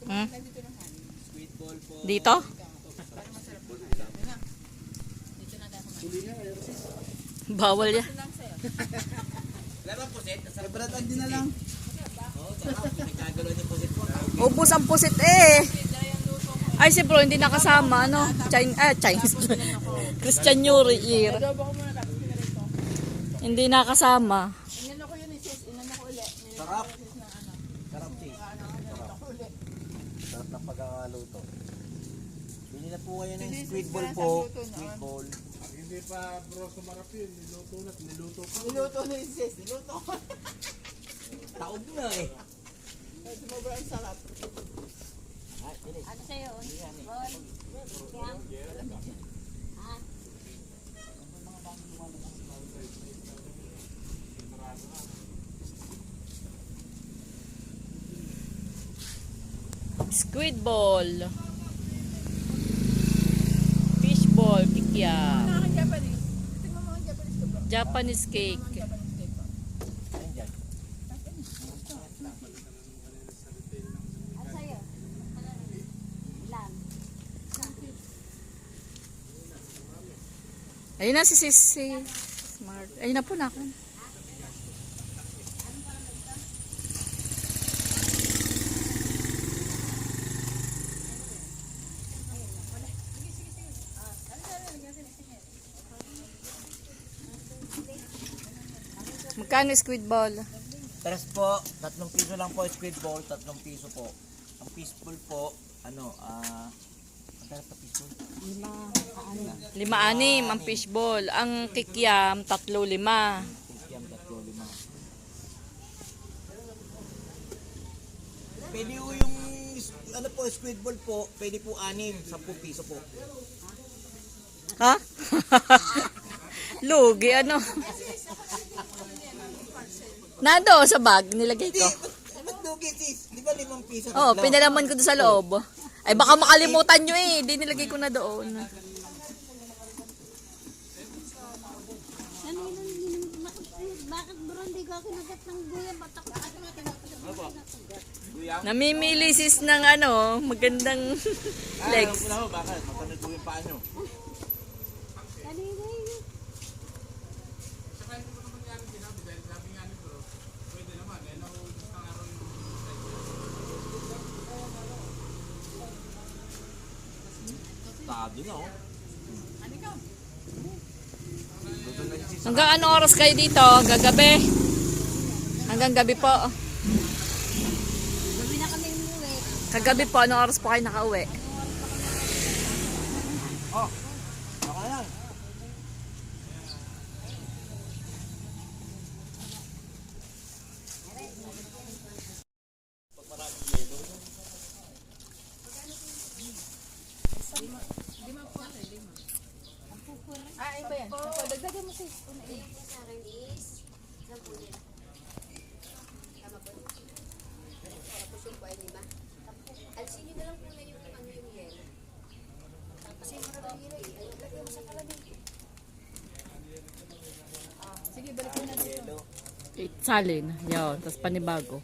Hmm? Squid ball po. Dito? Bawal yan. Laro pusit. Sobrang din na lang. Oo, sarap. Pinagagalo niyo pusit po. Ubus ang pusit eh. Ay si bro, hindi nakasama. Ano? Chinese. Christian New Year. Hindi nakasama. Inano ko yun sis, inano ko ulit. Sarap. Sarap sis. Sarap. Sarap ng pagkakaluto. Bili na po kayo ng squid ball po. Squid ball. Hindi pa bro sumarap yun. Niluto na. Niluto pa. Niluto na yung sis, niluto ko. Taog na eh. Sobrang sarap. Ano sa'yo? Roll. Squid ball. Fish ball. Kikiam. Japanese. Tingnan mo ang Japanese ko bro. Japanese cake. Japanese cake pa. Ayan. Ano sa'yo? Ilan? Ayun na si Smart. Ayun na po na ako. Magkano squid ball? Tres po. 3 piso lang po squid ball. 3 piso po. Ang fishball po, ano, magkano pa fishball? 5-6 ang fishball. Ang kikiam, 3-5. Kikiam 3-5. Pwede po yung, ano po, squid ball po, pwede po 6, 10 piso po. Ha? Lugi, ano? Nando sa bag, nilagay ko. Ba't lugi sis? Di ba 5 piso? Oh, tatlo? pinalaman ko doon sa loob. Ay, baka makalimutan nyo eh. Di nilagay ko na doon. Bakit bro hindi ka kinagat ng guya? Ba't ako Namimili sis ng ano, magandang legs. Alam ko na bakit? Magkano po yung paa nyo? kanina yun? Tado na oh. Hanggang ano oras kayo dito? Gagabi? Hanggang gabi po. Gabi na kami umuwi. Kagabi po, anong oras po kayo nakauwi? Oh, baka lang. Ah, iba yan. Dagdagan mo sis. Sa akin is 10 yan. Tama po. Tapos yung po ay 5. Alsin nyo na lang po na yung ano yung yelo. Kasi maraming yelo eh. Ayaw lagay mo sa kalamig. Sige, balik mo na dito. Yelo. Salin. Yun, tapos panibago.